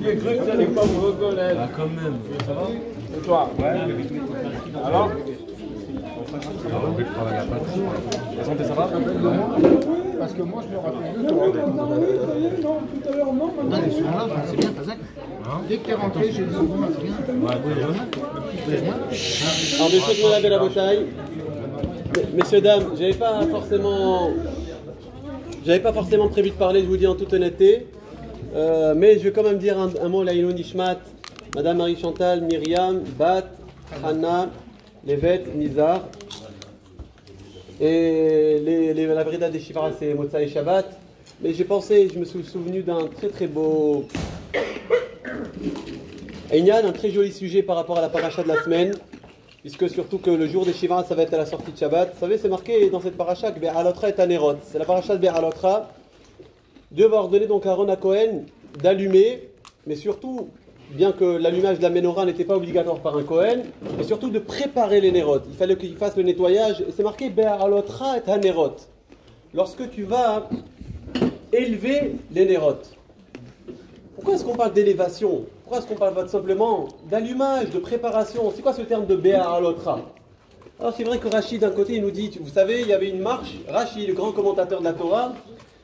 J'ai cru que tu n'allais pas me reconnaître. Ah, quand même. Ça va? Et toi? Ouais. Alors? La santé, ça va? Parce que moi, je me rappelle de toi. Non, tout à l'heure, non. Non, ils sont là, c'est bien, Kazakh. Dès que t'es rentré, j'ai dit c'est bien. Alors, messieurs de Moulin de la Bataille, messieurs, dames, j'avais pas forcément prévu de parler, je vous dis en toute honnêteté, mais je vais quand même dire un mot, Laïlou Nishmat, Madame Marie-Chantal, Myriam, Bat, Hanna, Levet, Nizar, et la Brida des Shivara, c'est Motsa et Shabbat, mais je me suis souvenu d'un très très beau Einyan, un très joli sujet par rapport à la paracha de la semaine, puisque surtout que le jour des Shivara, ça va être à la sortie de Shabbat. Vous savez, c'est marqué dans cette paracha que Be'alotra est Anerot. C'est la paracha de Be'alotra. Dieu va ordonner donc à Aaron à Cohen d'allumer, mais surtout, bien que l'allumage de la menorah n'était pas obligatoire par un Cohen, mais surtout de préparer les Nerot. Il fallait qu'il fasse le nettoyage, et c'est marqué Be'alotra est Anerot. Lorsque tu vas élever les Nerot. Pourquoi est-ce qu'on parle d'élévation? Pourquoi est-ce qu'on parle pas simplement d'allumage, de préparation? C'est quoi ce terme de Be'alotra? Alors c'est vrai que Rashi d'un côté il nous dit, vous savez, il y avait une marche, Rashi le grand commentateur de la Torah,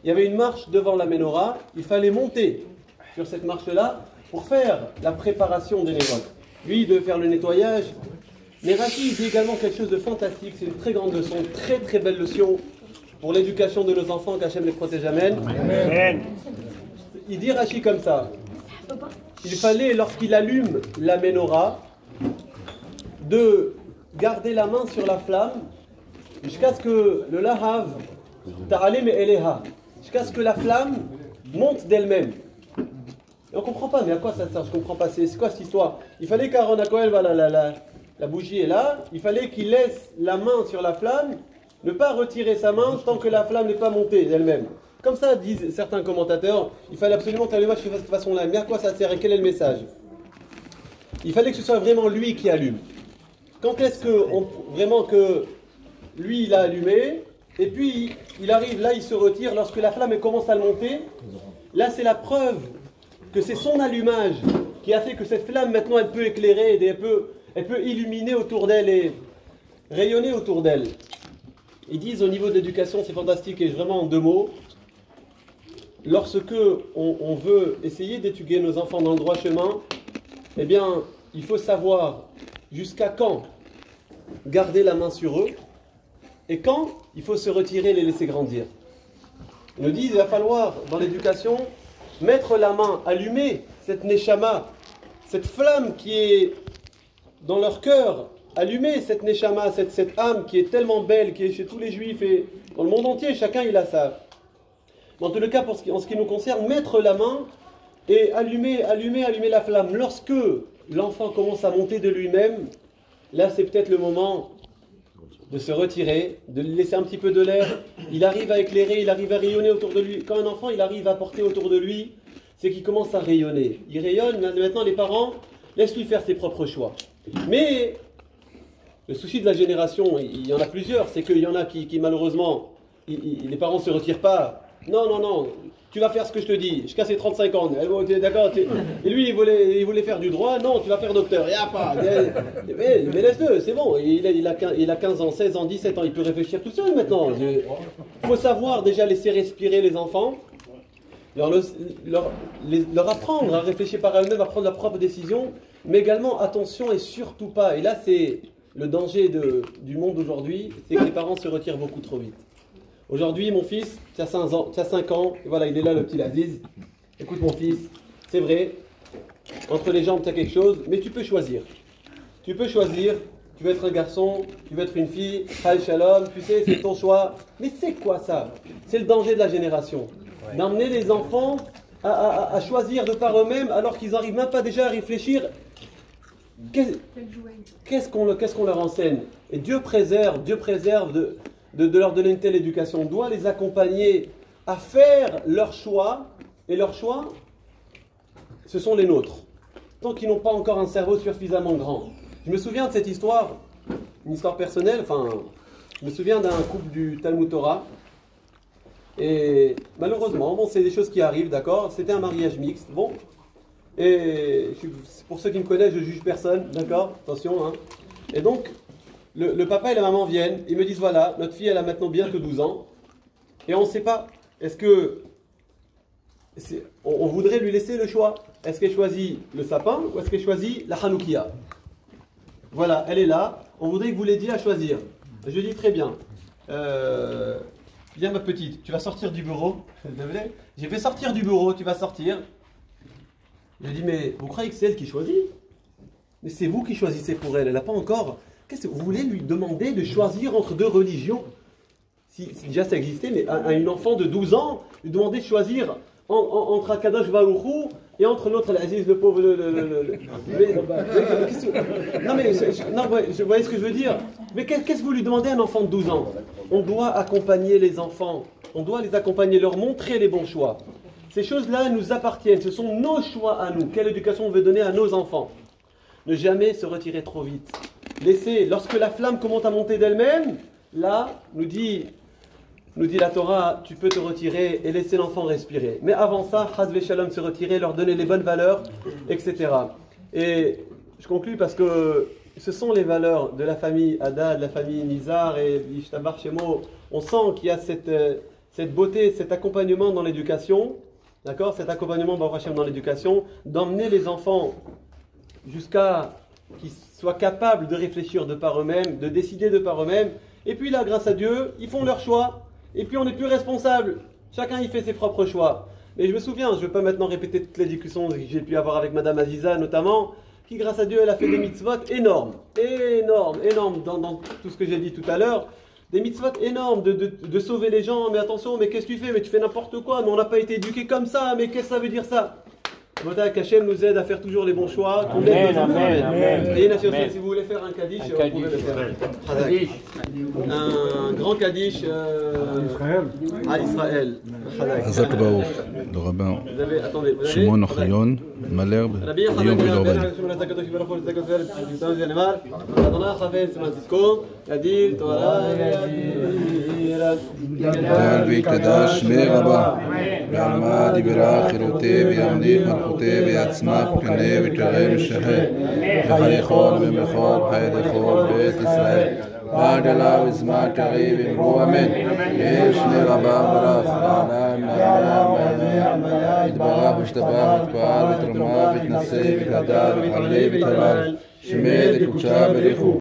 il y avait une marche devant la menorah, il fallait monter sur cette marche-là pour faire la préparation des Nerot. Lui il devait faire le nettoyage, mais Rashi dit également quelque chose de fantastique, c'est une très grande leçon, très très belle leçon pour l'éducation de nos enfants, qu'Hachem les protège, amen. Amen. Il dit Rashi comme ça. Il fallait, lorsqu'il allume la menorah, de garder la main sur la flamme jusqu'à ce que le lahav ta'alem eleha, jusqu'à ce que la flamme monte d'elle-même. Et on ne comprend pas, mais à quoi ça sert? Je ne comprends pas. C'est quoi cette histoire? Il fallait qu'Aaron HaKohen, la bougie est là, il fallait qu'il laisse la main sur la flamme, ne pas retirer sa main tant que la flamme n'est pas montée d'elle-même. Comme ça disent certains commentateurs, il fallait absolument que l'allumage se fasse de cette façon-là. Mais à quoi ça sert et quel est le message? Il fallait que ce soit vraiment lui qui allume. Quand est-ce que vraiment que lui il a allumé et puis il arrive là, il se retire lorsque la flamme commence à le monter. Là c'est la preuve que c'est son allumage qui a fait que cette flamme maintenant elle peut éclairer et elle peut illuminer autour d'elle et rayonner autour d'elle. Ils disent au niveau de l'éducation, c'est fantastique et vraiment en deux mots. Lorsque on veut essayer d'étudier nos enfants dans le droit chemin, eh bien, il faut savoir jusqu'à quand garder la main sur eux et quand il faut se retirer et les laisser grandir. Ils nous disent qu'il va falloir, dans l'éducation, mettre la main, allumer cette neshama, cette flamme qui est dans leur cœur, allumer cette neshama, cette âme qui est tellement belle, qui est chez tous les juifs et dans le monde entier, chacun il a ça. En tout cas, en ce qui nous concerne, mettre la main et allumer la flamme. Lorsque l'enfant commence à monter de lui-même, là c'est peut-être le moment de se retirer, de lui laisser un petit peu de l'air. Il arrive à éclairer, il arrive à rayonner autour de lui. Quand un enfant il arrive à porter autour de lui, c'est qu'il commence à rayonner. Il rayonne, maintenant les parents laissent-lui faire ses propres choix. Mais le souci de la génération, il y en a plusieurs, c'est qu'il y en a qui malheureusement, les parents ne se retirent pas. Non, tu vas faire ce que je te dis, jusqu'à ses 35 ans. D'accord. Et lui, il voulait faire du droit. Non, tu vas faire docteur. Il n'y a pas. Mais laisse-le, c'est bon. Il a 15 ans, 16 ans, 17 ans. Il peut réfléchir tout seul maintenant. Il faut savoir déjà laisser respirer les enfants, leur apprendre à réfléchir par eux-mêmes, à prendre leurs propres décisions. Mais également, attention et surtout pas. Et là, c'est le danger du monde aujourd'hui, c'est que les parents se retirent beaucoup trop vite. Aujourd'hui, mon fils, tu as 5 ans, et voilà, il est là, le petit Aziz. Écoute, mon fils, c'est vrai, entre les jambes, tu as quelque chose, mais tu peux choisir. Tu peux choisir, tu veux être un garçon, tu veux être une fille, Hal Shalom, tu sais, c'est ton choix. Mais c'est quoi ça? C'est le danger de la génération. Ouais. D'emmener les enfants à choisir de par eux-mêmes, alors qu'ils n'arrivent même pas déjà à réfléchir. Qu'est-ce qu'on leur enseigne? Et Dieu préserve de leur donner une telle éducation. On doit les accompagner à faire leurs choix, et leurs choix, ce sont les nôtres, tant qu'ils n'ont pas encore un cerveau suffisamment grand. Je me souviens de cette histoire, une histoire personnelle, je me souviens d'un couple du Talmud Torah. Et malheureusement, bon, c'est des choses qui arrivent, d'accord? C'était un mariage mixte, bon. Et pour ceux qui me connaissent, je juge personne, d'accord? Attention, hein. Et donc, le papa et la maman viennent, ils me disent voilà, notre fille elle a maintenant bientôt 12 ans, et on ne sait pas, est-ce que on voudrait lui laisser le choix? Est-ce qu'elle choisit le sapin ou est-ce qu'elle choisit la Hanoukia? Voilà, elle est là, on voudrait que vous l'aidiez à choisir. Je dis très bien. Viens ma petite, tu vas sortir du bureau. J'ai fait sortir du bureau, tu vas sortir. Je dis mais vous croyez que c'est elle qui choisit? Mais c'est vous qui choisissez pour elle, elle n'a pas encore. Qu'est-ce que vous voulez lui demander de choisir entre deux religions? Si déjà ça existait, mais à une enfant de 12 ans, lui demander de choisir entre Akadosh Baruch Hu et entre l'autre, l'Aziz, le pauvre. Vous voyez ce que je veux dire? Mais qu'est-ce que vous lui demandez à un enfant de 12 ans? On doit accompagner les enfants, on doit les accompagner, leur montrer les bons choix. Ces choses-là nous appartiennent, ce sont nos choix à nous. Quelle éducation on veut donner à nos enfants? Ne jamais se retirer trop vite. Laissez, lorsque la flamme commence à monter d'elle-même, là, nous dit la Torah, tu peux te retirer et laisser l'enfant respirer. Mais avant ça, Chaz Shalom, se retirer, leur donner les bonnes valeurs, etc. Et je conclue parce que ce sont les valeurs de la famille Haddad, de la famille Nizar et Ishtabar Shemo. On sent qu'il y a cette beauté, cet accompagnement dans l'éducation, d'accord? Cet accompagnement Baruch Hashem dans l'éducation, d'emmener les enfants jusqu'à qu'ils soient capables de réfléchir de par eux-mêmes, de décider de par eux-mêmes. Et puis là, grâce à Dieu, ils font leur choix. Et puis on n'est plus responsable. Chacun y fait ses propres choix. Et je me souviens, je ne vais pas maintenant répéter toutes les discussions que j'ai pu avoir avec Madame Aziza notamment, qui grâce à Dieu, elle a fait des mitzvot énormes. Énormes dans tout ce que j'ai dit tout à l'heure. Des mitzvot énormes de sauver les gens. Mais attention, mais qu'est-ce que tu fais? Mais tu fais n'importe quoi. Mais on n'a pas été éduqués comme ça. Mais qu'est-ce que ça veut dire ça? Qu'Hachem nous aide à faire toujours les bons choix. Amen. Et si vous voulez faire un kaddish, vous pouvez le faire. Un grand kaddish à Israël. Hazak Baouf, le rabbin Shimon Ochayon, Malherbe, Lyon Villeurbanne. גדל והתקדש שמי רבה ועלמא דיברה חירותי וימליך מלכותי ויעצמה פקנה ותראה ושהה וחייכון ומלכון חייכון בית ישראל ועד אליו וזמן תריב אמרו אמן יש שמי רבה ברך וענם יתברך ושתבח ותפעל ותרומה ותנשא ותהדר ותעלה ותהלל שמי לקודשה בריחו